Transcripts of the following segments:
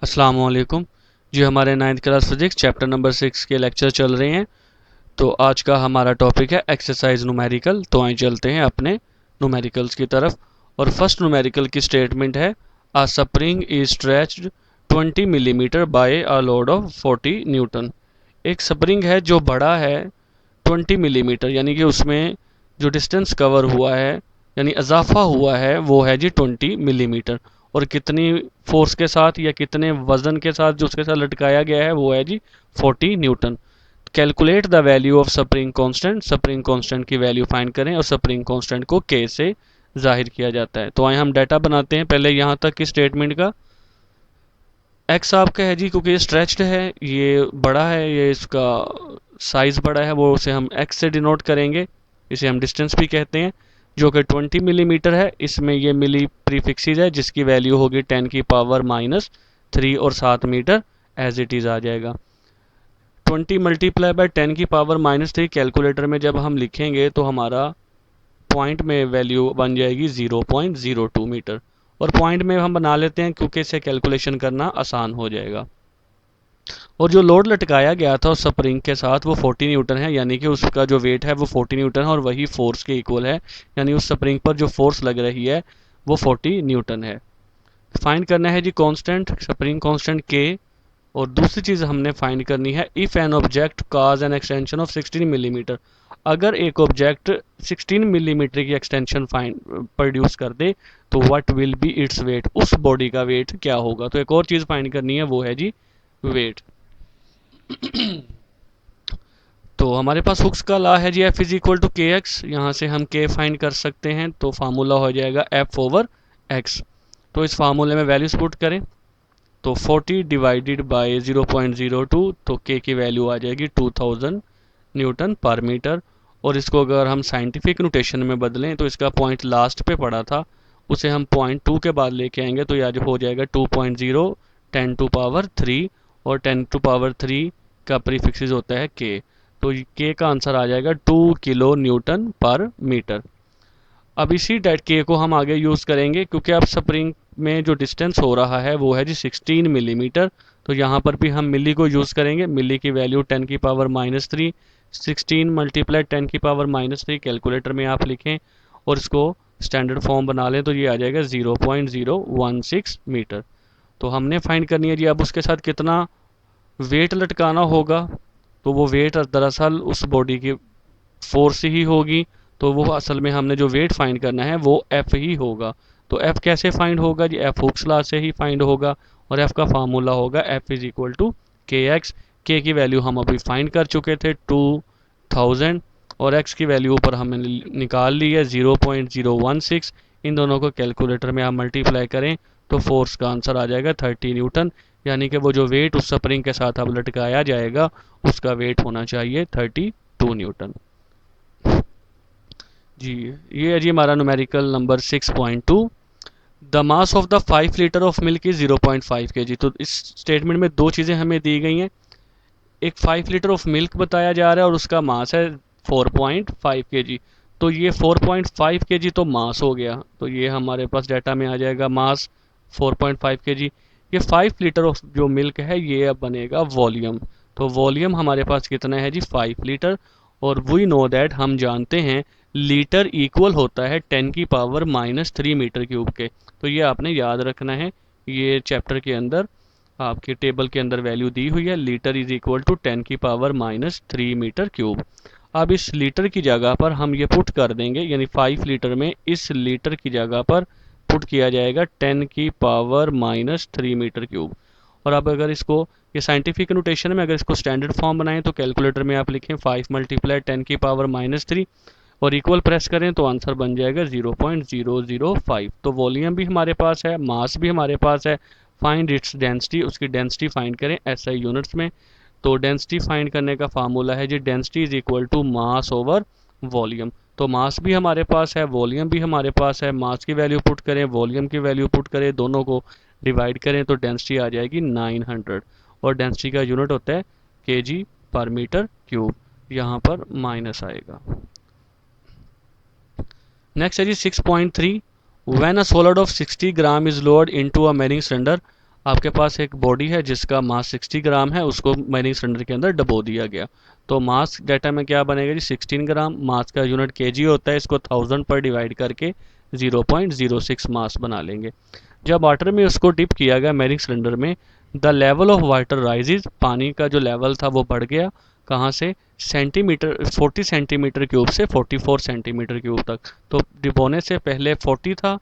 अस्सलाम वालेकुम जी। हमारे 9th class physics chapter number 6 के लेक्चर चल रहे हैं। तो आज का हमारा टॉपिक है एक्सरसाइज न्यूमेरिकल। तो आइए चलते हैं अपने न्यूमेरिकल्स की तरफ। और फर्स्ट न्यूमेरिकल की स्टेटमेंट है अ spring is stretched 20 millimetre by a load of 40 Newton. एक स्प्रिंग है जो बड़ा है 20 मिलीमीटर, यानी कि उसमें जो डिस्टेंस कवर हुआ है यानी इजाफा हुआ है वो है जी 20 मिलीमीटर। और कितनी फोर्स के साथ या कितने वजन के साथ जो उसके साथ लटकाया गया है वो है जी 40 Newton. Calculate the value of spring constant. Spring constant की वैल्यू फाइंड करें और स्प्रिंग कांस्टेंट को के से जाहिर किया जाता है। तो आइए हम डाटा बनाते हैं पहले यहाँ तक की स्टेटमेंट का। एक्स आपका है जी, क्योंकि ये स्ट्रेच्ड है, ये बड़ा है, ये इसका साइज बड़ा है, वो उसे हम एक्स से डिनोट करेंगे। इसे हम डिस्टेंस भी कहते हैं, जो कि 20 मिलीमीटर है। इसमें ये मिली प्रीफिक्सेस है जिसकी वैल्यू होगी 10⁻³ और 7 मीटर एज इट इज़ आ जाएगा। 20 मल्टीप्लाई बाय 10⁻³ कैलकुलेटर में जब हम लिखेंगे तो हमारा पॉइंट में वैल्यू बन जाएगी 0.02 मीटर। और पॉइंट में हम बना लेते हैं क्योंकि इसे कैलकुलेशन करना आसान हो जाएगा। और जो लोड लटकाया गया था उस स्प्रिंग के साथ वो 40 न्यूटन है, यानी कि उसका जो वेट है वो 40 न्यूटन है और वही फोर्स के इक्वल है। यानी उस स्प्रिंग पर जो फोर्स लग रही है वो 40 न्यूटन है। फाइंड करना है जी कांस्टेंट, स्प्रिंग कांस्टेंट के। और दूसरी चीज़ हमने फाइंड करनी है if an object cause an extension of 16 millimetre. अगर एक ऑब्जेक्ट 16 मिलीमीटर की एक्सटेंशन फाइंड प्रोड्यूस कर दे तो what will be its weight, उस बॉडी का वेट क्या होगा। तो एक और चीज़ फाइंड करनी है वो है जी वेट। तो हमारे पास हुक्स का लॉ है जी एफ इज इक्वल टू के एक्स। यहाँ से हम के फाइंड कर सकते हैं, तो फार्मूला हो जाएगा एफ ओवर एक्स। तो इस फार्मूले में वैल्यूज पुट करें तो 40 डिवाइडेड बाय 0.02, तो के की वैल्यू आ जाएगी 2000 न्यूटन पर मीटर। और इसको अगर हम साइंटिफिक नोटेशन में बदलें तो इसका पॉइंट लास्ट पे पड़ा था, उसे हम पॉइंट 2 के बाद लेके आएंगे तो यह हो जाएगा 2.0 10⁻³ और 10⁻³ का प्रीफिक्स होता है के। तो के का आंसर आ जाएगा 2 किलो न्यूटन पर मीटर। अब इसी डेट के को हम आगे यूज़ करेंगे क्योंकि अब स्प्रिंग में जो डिस्टेंस हो रहा है वो है जी 16 मिलीमीटर। तो यहाँ पर भी हम मिली को यूज़ करेंगे। मिली की वैल्यू 10⁻³ 16 मल्टीप्लाई 10⁻³ कैलकुलेटर में आप लिखें और इसको स्टैंडर्ड फॉर्म बना लें तो ये आ जाएगा 0.016 मीटर। तो हमने फाइंड करनी है जी अब उसके साथ कितना वेट लटकाना होगा। तो वो वेट दरअसल उस बॉडी की फोर्स ही होगी। तो वो असल में हमने जो वेट फाइंड करना है वो एफ ही होगा। तो एफ कैसे फाइंड होगा जी, एफ हुक्स लॉ से ही फाइंड होगा। और एफ का फार्मूला होगा एफ इज इक्वल टू के एक्स। के की वैल्यू हम अभी फाइंड कर चुके थे 2000 और एक्स की वैल्यू ऊपर हमने निकाल ली है 0.016। इन दोनों को कैलकुलेटर में आप मल्टीप्लाई करें तो फोर्स का आंसर आ जाएगा 30 न्यूटन। यानी कि वो जो वेट उस स्प्रिंग के साथ अब लटकाया जाएगा उसका वेट होना चाहिए 32 न्यूटन। जी, ये है जी हमारा numerical number 6.2। The mass of the 5 litre of milk is 0.5 kg। तो इस स्टेटमेंट में दो चीज़ें हमें दी गई हैं। एक 5 लीटर ऑफ मिल्क बताया जा रहा है और उसका मास है 4.5 kg। तो ये 4.5 kg तो मास हो गया, तो ये हमारे पास डाटा में आ जाएगा मास 4.5 kg। ये 5 लीटर ऑफ जो मिल्क है ये अब बनेगा वॉल्यूम। तो वॉल्यूम हमारे पास कितना है जी 5 लीटर। और वी नो दैट, हम जानते हैं लीटर इक्वल होता है 10⁻³ मीटर क्यूब के। तो ये आपने याद रखना है। ये चैप्टर के अंदर आपके टेबल के अंदर वैल्यू दी हुई है, litre is equal to 10⁻³ metre cube. अब इस लीटर की जगह पर हम ये पुट कर देंगे, यानी 5 लीटर में इस लीटर की जगह पर पुट किया जाएगा 10⁻³ मीटर क्यूब। और अब अगर इसको ये साइंटिफिक नोटेशन में अगर इसको स्टैंडर्ड फॉर्म बनाएं तो कैलकुलेटर में आप लिखें 5 मल्टीप्लाई 10⁻³ और इक्वल प्रेस करें तो आंसर बन जाएगा 0.005। तो वॉल्यूम भी हमारे पास है, मास भी हमारे पास है। फाइंड इट्स डेंसिटी, उसकी डेंसिटी फाइंड करें एसआई यूनिट्स में। तो डेंसिटी फाइंड करने का फार्मूला है जी density is equal to mass over volume. तो मास भी हमारे पास है, वॉल्यूम भी हमारे पास है। मास की वैल्यू पुट करें, वॉल्यूम की वैल्यू पुट करें, दोनों को डिवाइड करें तो डेंसिटी आ जाएगी 900। और डेंसिटी का यूनिट होता है केजी पर मीटर क्यूब, यहाँ पर माइनस आएगा। नेक्स्ट है जी 6.3। When a solid of 60 gram is load into a marrying cylinder आपके पास एक बॉडी है जिसका मास 60 ग्राम है, उसको माइनिंग सिलेंडर के अंदर डबो दिया गया। तो मास डाटा में क्या बनेगा जी, 16 ग्राम। मास का यूनिट केजी होता है, इसको 1000 पर डिवाइड करके 0.06 मास बना लेंगे। जब वाटर में उसको डिप किया गया माइनिंग सिलेंडर में, the level of water rises, पानी का जो लेवल था वो बढ़ गया। कहाँ से? सेंटीमीटर 40 सेंटीमीटर क्यूब से 44 सेंटीमीटर क्यूब तक। तो डिबोने से पहले 40 था,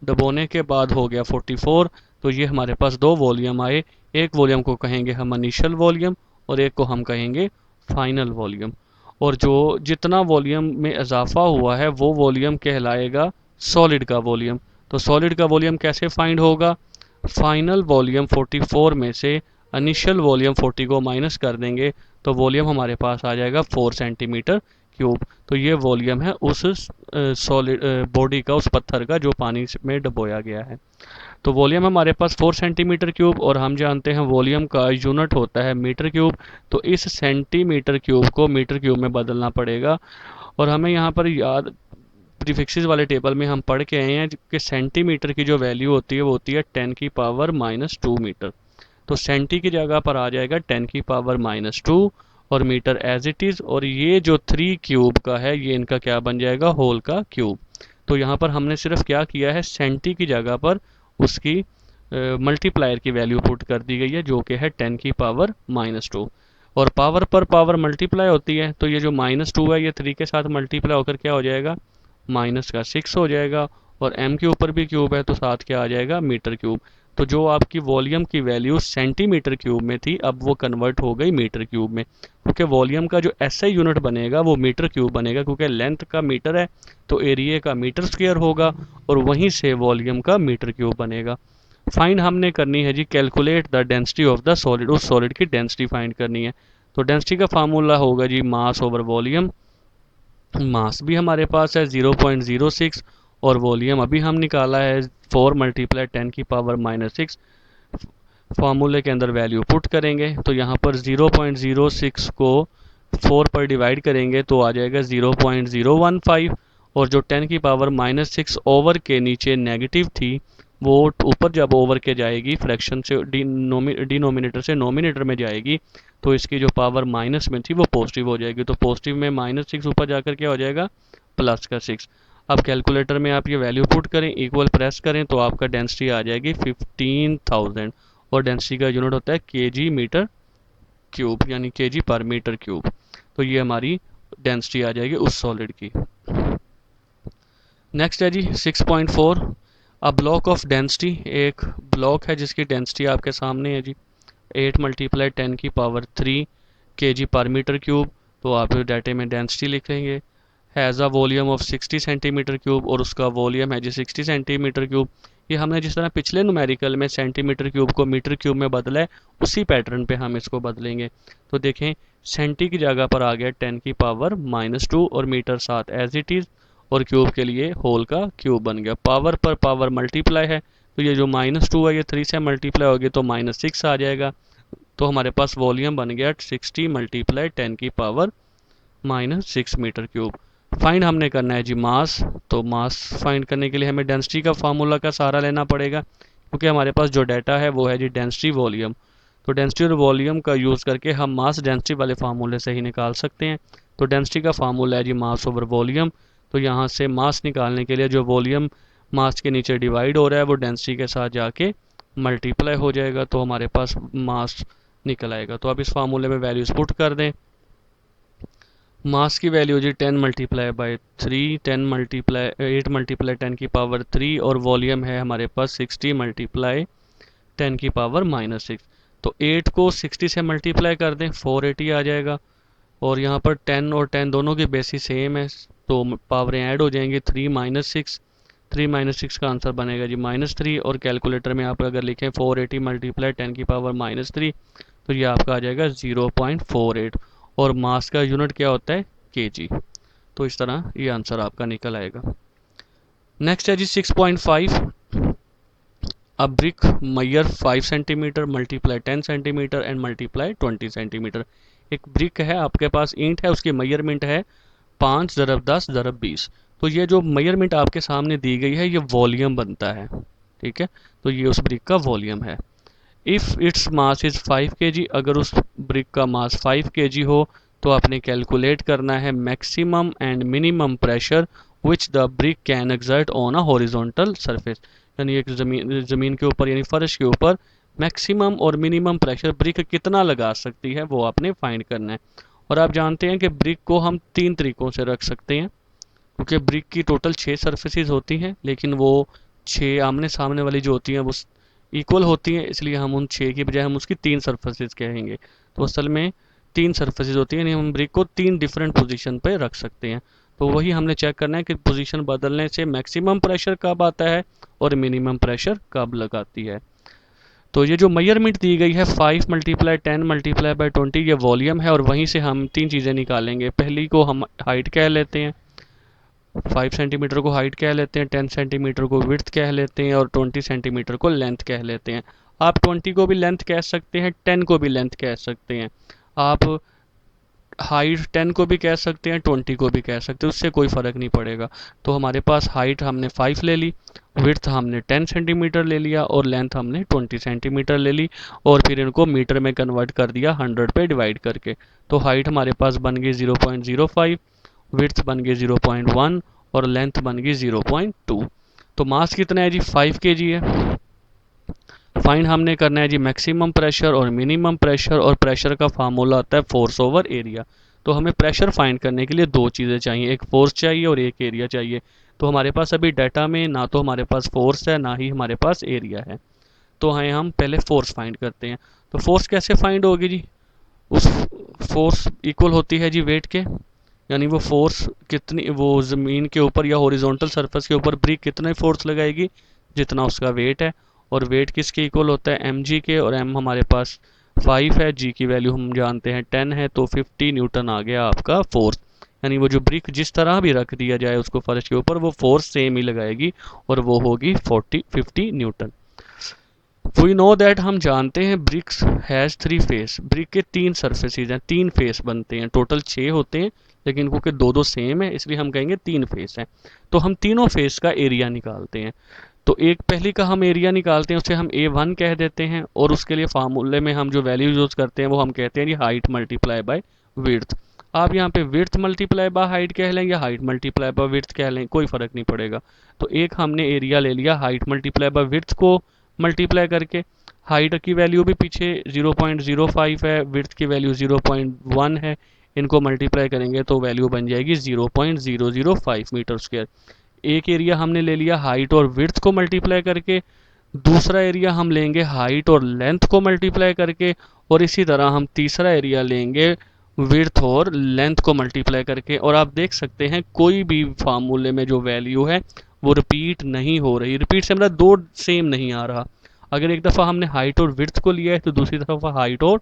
दबोने के बाद हो गया 44। तो ये हमारे पास दो वॉल्यूम आए। एक वॉल्यूम को कहेंगे हम इनिशियल वॉल्यूम और एक को हम कहेंगे फाइनल वॉल्यूम। और जो जितना वॉल्यूम में इजाफा हुआ है वो वॉल्यूम कहलाएगा सॉलिड का वॉल्यूम। तो सॉलिड का वॉल्यूम कैसे फाइंड होगा? फाइनल वॉल्यूम 44 में से इनिशियल वॉल्यूम 40 को माइनस कर देंगे तो वॉल्यूम हमारे पास आ जाएगा 4 सेंटीमीटर क्यूब। तो ये वॉल्यूम है उस सॉलिड बॉडी का, उस पत्थर का जो पानी में डुबोया गया है। तो वॉल्यूम हमारे पास 4 सेंटीमीटर क्यूब, और हम जानते हैं वॉल्यूम का यूनिट होता है मीटर क्यूब। तो इस सेंटीमीटर क्यूब को मीटर क्यूब में बदलना पड़ेगा। और हमें यहाँ पर याद, प्रीफिक्सेस वाले टेबल में हम पढ़ के आए हैं कि सेंटीमीटर की जो वैल्यू होती है वो होती है 10⁻⁻² मीटर। तो सेंटी की जगह पर आ जाएगा 10⁻⁻², और मीटर एज इट इज़। और ये जो 3 क्यूब का है ये इनका क्या बन जाएगा? होल का क्यूब। तो यहाँ पर हमने सिर्फ क्या किया है, सेंटी की जगह पर उसकी मल्टीप्लायर की वैल्यू पुट कर दी गई है जो कि है 10⁻⁻²। और पावर पर पावर मल्टीप्लाई होती है, तो ये जो -2 है ये 3 के साथ मल्टीप्लाई होकर क्या हो जाएगा? -6 हो जाएगा। और m के ऊपर भी क्यूब है तो साथ क्या आ जाएगा? Metre cube. तो जो आपकी वॉल्यूम की वैल्यू सेंटीमीटर क्यूब में थी अब वो कन्वर्ट हो गई मीटर क्यूब में, क्योंकि वॉल्यूम का जो एसआई यूनिट बनेगा वो मीटर क्यूब बनेगा, क्योंकि लेंथ का मीटर है तो एरिया का मीटर स्क्वायर होगा, और वहीं से वॉल्यूम का मीटर क्यूब बनेगा। फाइंड हमने करनी है जी, calculate the density of the solid, उस सॉलिड की डेंसिटी फाइंड करनी है। तो डेंसिटी का फार्मूला होगा जी मास ओवर वॉल्यूम। मास भी हमारे पास है 0.06, और वॉल्यूम अभी हम निकाला है 4 × 10⁻⁻6। फार्मूले के अंदर वैल्यू पुट करेंगे तो यहाँ पर 0.06 को 4 पर डिवाइड करेंगे तो आ जाएगा 0.015। और जो 10⁻⁻6 ओवर के नीचे नेगेटिव थी वो ऊपर जब ओवर के जाएगी फ्रैक्शन से डिनोमिनेटर से नोमिनेटर में जाएगी, तो इसकी जो पावर माइनस में थी वो पॉजिटिव हो जाएगी। तो पॉजिटिव में -6 ऊपर जाकर क्या हो जाएगा? +6। अब कैलकुलेटर में आप ये वैल्यू पुट करें, इक्वल प्रेस करें तो आपका डेंसिटी आ जाएगी 15,000। और डेंसिटी का यूनिट होता है केजी मीटर क्यूब, यानी केजी पर मीटर क्यूब। तो ये हमारी डेंसिटी आ जाएगी उस सॉलिड की। नेक्स्ट है जी 6.4, अ ब्लॉक ऑफ डेंसिटी। एक ब्लॉक है जिसकी डेंसिटी आपके सामने है जी 8 × 10⁻³ kg पर मीटर क्यूब। तो आप डाटे में डेंसिटी लिखेंगे। Has a volume of 60 centimetre cube, और उसका वॉल्यूम है जी 60 सेंटीमीटर क्यूब। ये हमने जिस तरह पिछले न्यूमेरिकल में सेंटीमीटर क्यूब को मीटर क्यूब में बदला है उसी पैटर्न पे हम इसको बदलेंगे। तो देखें, सेंटी की जगह पर आ गया 10⁻⁻² और मीटर साथ एज इट इज़, और क्यूब के लिए होल का क्यूब बन गया। पावर पर पावर मल्टीप्लाई है तो ये जो -2 है ये 3 से मल्टीप्लाई होगी तो -6 आ जाएगा। तो हमारे पास वॉल्यूम बन गया 60 × 10⁻⁻6 मीटर क्यूब। फाइंड हमने करना है जी मास। तो मास फाइंड करने के लिए हमें डेंसिटी का फार्मूला का सहारा लेना पड़ेगा, क्योंकि हमारे पास जो डाटा है वो है जी डेंसिटी वॉल्यूम। तो डेंसिटी और वॉल्यूम का यूज़ करके हम मास डेंसिटी वाले फार्मूले से ही निकाल सकते हैं। तो डेंसिटी का फार्मूला है जी मास ओवर वॉल्यूम। तो यहाँ से मास निकालने के लिए जो वॉल्यूम मास के नीचे डिवाइड हो रहा है वो डेंसिटी के साथ जाके मल्टीप्लाई हो जाएगा, तो हमारे पास मास निकल आएगा। तो अब इस फार्मूले में वैल्यूज पुट कर दें। मास की वैल्यू जी 10 × 3, 8 × 10⁻³ और वॉल्यूम है हमारे पास 60 × 10⁻⁻6। तो 8 को 60 से मल्टीप्लाई कर दें 480 आ जाएगा। और यहाँ पर 10 और 10 दोनों की बेसिस सेम है तो पावरें ऐड हो जाएंगी। 3 - 6 का आंसर बनेगा जी -3। और कैलकुलेटर में आप अगर लिखें 480 × 10⁻³ तो ये आपका आ जाएगा 0.48। और मास का यूनिट क्या होता है? केजी। तो इस तरह ये आंसर आपका निकल आएगा। नेक्स्ट है जी 6.5, अ ब्रिक मैयर 5 सेंटीमीटर × 10 सेंटीमीटर एंड × 20 सेंटीमीटर। एक ब्रिक है आपके पास, ईंट है, उसकी मेजरमेंट है 5 × 10 × 20। तो ये जो मेजरमेंट आपके सामने दी गई है ये वॉल्यूम बनता है, ठीक है, तो ये उस ब्रिक का वॉल्यूम है। If its mass is 5 kg, अगर उस ब्रिक का मास 5 kg हो तो आपने कैलकुलेट करना है maximum and minimum pressure which the brick can exert on a horizontal surface, यानी एक ज़मीन के ऊपर यानी फर्श के ऊपर मैक्सिमम और मिनिमम प्रेशर ब्रिक कितना लगा सकती है वो आपने फाइंड करना है। और आप जानते हैं कि ब्रिक को हम 3 तरीक़ों से रख सकते हैं, क्योंकि ब्रिक की टोटल 6 सरफेसेज होती हैं, लेकिन वो 6 आमने सामने वाली जो होती हैं वो इक्वल होती हैं, इसलिए हम उन 6 की बजाय हम उसकी 3 सरफेसेज कहेंगे। तो असल में 3 सरफेसेज होती हैं, यानी हम ब्रिक को 3 डिफरेंट पोजीशन पे रख सकते हैं। तो वही हमने चेक करना है कि पोजीशन बदलने से मैक्सिमम प्रेशर कब आता है और मिनिमम प्रेशर कब लगाती है। तो ये जो मेजरमेंट दी गई है 5 × 10 × 20, ये वॉल्यूम है, और वहीं से हम 3 चीज़ें निकालेंगे। पहली को हम हाइट कह लेते हैं, 5 सेंटीमीटर को हाइट कह लेते हैं, 10 सेंटीमीटर को विड्थ कह लेते हैं, और 20 सेंटीमीटर को लेंथ कह लेते हैं। आप 20 को भी लेंथ कह सकते हैं, 10 को भी लेंथ कह सकते हैं, आप हाइट 10 को भी कह सकते हैं, 20 को भी कह सकते हैं, उससे कोई फ़र्क नहीं पड़ेगा। तो हमारे पास हाइट हमने 5 ले ली, विड्थ हमने 10 सेंटीमीटर ले लिया, और लेंथ हमने 20 सेंटीमीटर ले ली, और फिर इनको मीटर में कन्वर्ट कर दिया 100 पे डिवाइड करके। तो हाइट हमारे पास बन गई 0.05, विड्थ बन गई 0.1, और लेंथ बन गई 0.2। तो मास कितना है जी? 5 kg है। फाइंड हमने करना है जी मैक्सिमम प्रेशर और मिनिमम प्रेशर, और प्रेशर का फार्मूला आता है फोर्स ओवर एरिया। तो हमें प्रेशर फाइंड करने के लिए 2 चीज़ें चाहिए, एक फोर्स चाहिए और एक एरिया चाहिए। तो हमारे पास अभी डाटा में ना तो हमारे पास फोर्स है, ना ही हमारे पास एरिया है। तो हम पहले फोर्स फाइंड करते हैं। तो फोर्स कैसे फाइंड होगी जी? उस फोर्स इक्वल होती है जी वेट के, यानी वो फोर्स कितनी, वो ज़मीन के ऊपर या हॉरिजॉन्टल सरफेस के ऊपर ब्रिक कितने फोर्स लगाएगी, जितना उसका वेट है। और वेट किसके इक्वल होता है? mg के, और m हमारे पास 5 है, g की वैल्यू हम जानते हैं 10 है, तो 50 न्यूटन आ गया आपका फोर्स। यानी वो जो ब्रिक जिस तरह भी रख दिया जाए उसको फर्श के ऊपर, वो फोर्स सेम ही लगाएगी, और वो होगी 50 न्यूटन। वी नो दैट, हम जानते हैं ब्रिक्स हैज़ 3 फेस, ब्रिक के 3 सरफेसेज हैं, 3 फेस बनते हैं, टोटल 6 होते हैं, लेकिन क्योंकि 2 सेम है इसलिए हम कहेंगे 3 फेस हैं। तो हम तीनों फेस का एरिया निकालते हैं। तो एक पहली का हम एरिया निकालते हैं, उसे हम A1 कह देते हैं, और उसके लिए फार्मूले में हम जो वैल्यू यूज़ करते हैं वो हम कहते हैं जी हाइट मल्टीप्लाई बाय विड्थ। आप यहाँ पे विड्थ मल्टीप्लाई बाय हाइट कह लें या हाइट मल्टीप्लाई बाय विड्थ कह लें, कोई फ़र्क नहीं पड़ेगा। तो एक हमने एरिया ले लिया हाइट मल्टीप्लाई बाय विड्थ को मल्टीप्लाई करके। हाइट की वैल्यू भी पीछे 0.05 है, विड्थ की वैल्यू 0.1 है, इनको मल्टीप्लाई करेंगे तो वैल्यू बन जाएगी 0.005 मीटर स्क्वायर। एक एरिया हमने ले लिया हाइट और विड्थ को मल्टीप्लाई करके, दूसरा एरिया हम लेंगे हाइट और लेंथ को मल्टीप्लाई करके, और इसी तरह हम तीसरा एरिया लेंगे विड्थ और लेंथ को मल्टीप्लाई करके। और आप देख सकते हैं कोई भी फार्मूले में जो वैल्यू है वो रिपीट नहीं हो रही, रिपीट से मतलब 2 सेम नहीं आ रहा। अगर एक दफ़ा हमने हाइट और विड्थ को लिया है तो दूसरी दफ़ा हाइट और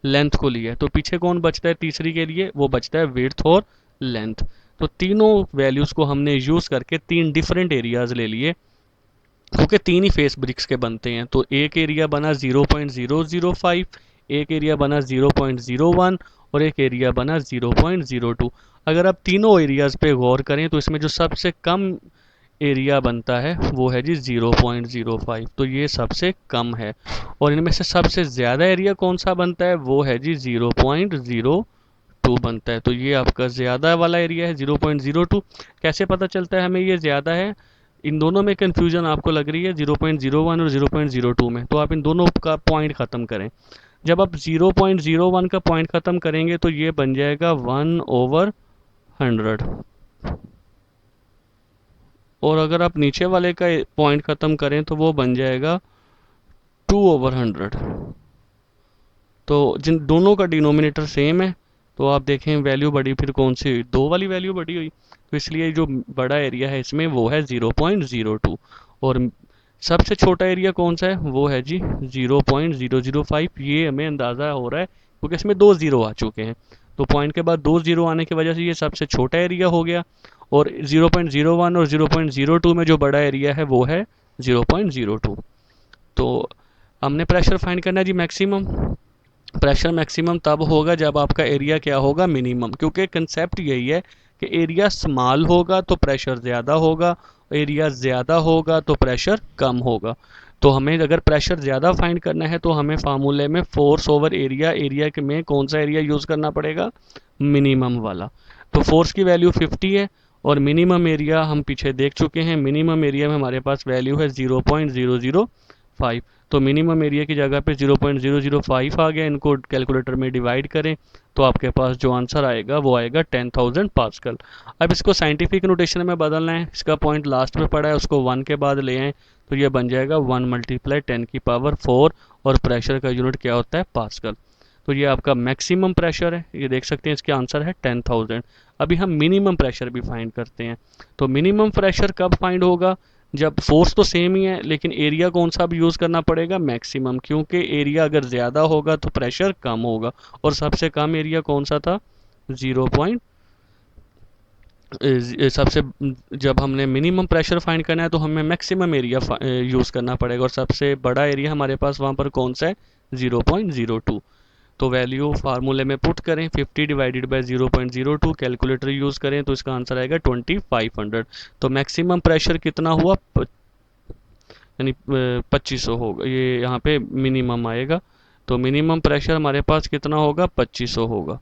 लेंथ को लिया है, तो पीछे कौन बचता है तीसरी के लिए? वो बचता है विड्थ और लेंथ। तो तीनों वैल्यूज़ को हमने यूज़ करके 3 डिफरेंट एरियाज़ ले लिए, क्योंकि 3 ही फेस ब्रिक्स के बनते हैं। तो एक एरिया बना 0.005, एक एरिया बना 0.01, और एक एरिया बना 0.02। अगर आप तीनों एरियाज़ पे गौर करें तो इसमें जो सबसे कम एरिया बनता है वो है जी 0.05, तो ये सबसे कम है। और इनमें से सबसे ज़्यादा एरिया कौन सा बनता है? वो है जी 0.02 बनता है। तो ये आपका ज़्यादा वाला एरिया है 0.02। कैसे पता चलता है हमें ये ज़्यादा है? इन दोनों में कन्फ्यूजन आपको लग रही है 0.01 और 0.02 में, तो आप इन दोनों का पॉइंट ख़त्म करें। जब आप 0.01 का पॉइंट ख़त्म करेंगे तो ये बन जाएगा 1/100, और अगर आप नीचे वाले का पॉइंट ख़त्म करें तो वो बन जाएगा 2/100। तो जिन दोनों का डिनोमिनेटर सेम है, तो आप देखें वैल्यू बढ़ी फिर कौन सी हुई? 2 वाली वैल्यू बढ़ी हुई। तो इसलिए जो बड़ा एरिया है इसमें वो है 0.02, और सबसे छोटा एरिया कौन सा है? वो है जी 0.005। ये हमें अंदाज़ा हो रहा है क्योंकि इसमें 2 ज़ीरो आ चुके हैं, तो पॉइंट के बाद 2 ज़ीरो आने की वजह से ये सबसे छोटा एरिया हो गया। और 0.01 और 0.02 में जो बड़ा एरिया है वो है 0.02। तो हमने प्रेशर फाइंड करना है जी मैक्सिमम। प्रेशर मैक्सिमम तब होगा जब आपका एरिया क्या होगा? मिनिमम, क्योंकि कंसेप्ट यही है कि एरिया स्मॉल होगा तो प्रेशर ज़्यादा होगा, एरिया ज़्यादा होगा तो प्रेशर कम होगा। तो हमें अगर प्रेशर ज़्यादा फाइंड करना है तो हमें फार्मूले में फोर्स ओवर एरिया, एरिया के में कौन सा एरिया यूज़ करना पड़ेगा, मिनिमम वाला। तो फोर्स की वैल्यू 50 है और मिनिमम एरिया हम पीछे देख चुके हैं, मिनिमम एरिया में हमारे पास वैल्यू है 0.005। तो मिनिमम एरिया की जगह पे 0.005 आ गया। इनको कैलकुलेटर में डिवाइड करें तो आपके पास जो आंसर आएगा वो आएगा 10,000 पास्कल। अब इसको साइंटिफिक नोटेशन में बदलना है, इसका पॉइंट लास्ट में पड़ा है, उसको 1 के बाद ले आएँ तो ये बन जाएगा 1 मल्टीप्लाई 10⁴ और प्रेशर का यूनिट क्या होता है, पास्कल। तो ये आपका मैक्सिमम प्रेशर है, ये देख सकते हैं इसके आंसर है 10,000। अभी हम मिनिमम प्रेशर भी फाइंड करते हैं। तो मिनिमम प्रेशर कब फाइंड होगा, जब फोर्स तो सेम ही है लेकिन एरिया कौन सा भी यूज़ करना पड़ेगा, मैक्सिमम, क्योंकि एरिया अगर ज़्यादा होगा तो प्रेशर कम होगा। और सबसे कम एरिया कौन सा था, 0 सबसे, जब हमने मिनिमम प्रेशर फाइंड करना है तो हमें मैक्सिमम एरिया यूज़ करना पड़ेगा और सबसे बड़ा एरिया हमारे पास वहाँ पर कौन सा है, 0.02। तो वैल्यू फार्मूले में पुट करें, 50 डिवाइडेड बाय 0.02, कैलकुलेटर यूज़ करें तो इसका आंसर आएगा 2500। तो मैक्सिमम प्रेशर कितना हुआ, यानी 2500 होगा, ये यहाँ पे मिनिमम आएगा। तो मिनिमम प्रेशर हमारे पास कितना होगा, 2500 होगा।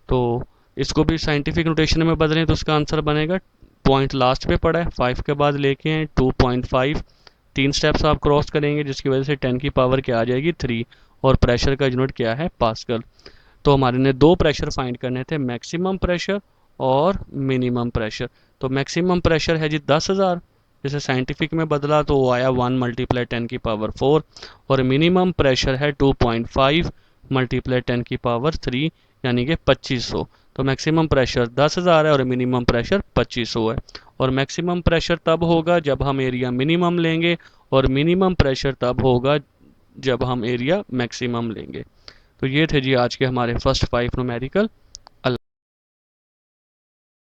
तो इसको भी साइंटिफिक नोटेशन में बदलें तो इसका आंसर बनेगा, पॉइंट लास्ट पे पड़ा है, 5 के बाद लेके हैं 2.5, 3 स्टेप्स आप क्रॉस करेंगे जिसकी वजह से 10 की पावर क्या आ जाएगी, 3। और प्रेशर का यूनिट क्या है, पास्कल। तो हमारे ने दो प्रेशर फाइंड करने थे, मैक्सिमम प्रेशर और मिनिमम प्रेशर। तो मैक्सिमम प्रेशर है जी 10,000, जैसे साइंटिफिक में बदला तो वो आया 1 मल्टीप्लाई 10⁴। और मिनिमम प्रेशर है 2.5 मल्टीप्लाई 10⁻³ यानी कि 2500। तो मैक्सिमम प्रेशर 10,000 है और मिनिमम प्रेशर 2500 है। और मैक्सिमम प्रेशर तब होगा जब हम एरिया मिनिमम लेंगे और मिनिमम प्रेशर तब होगा जब हम एरिया मैक्सिमम लेंगे। तो ये थे जी आज के हमारे फर्स्ट 5 न्यूमेरिकल।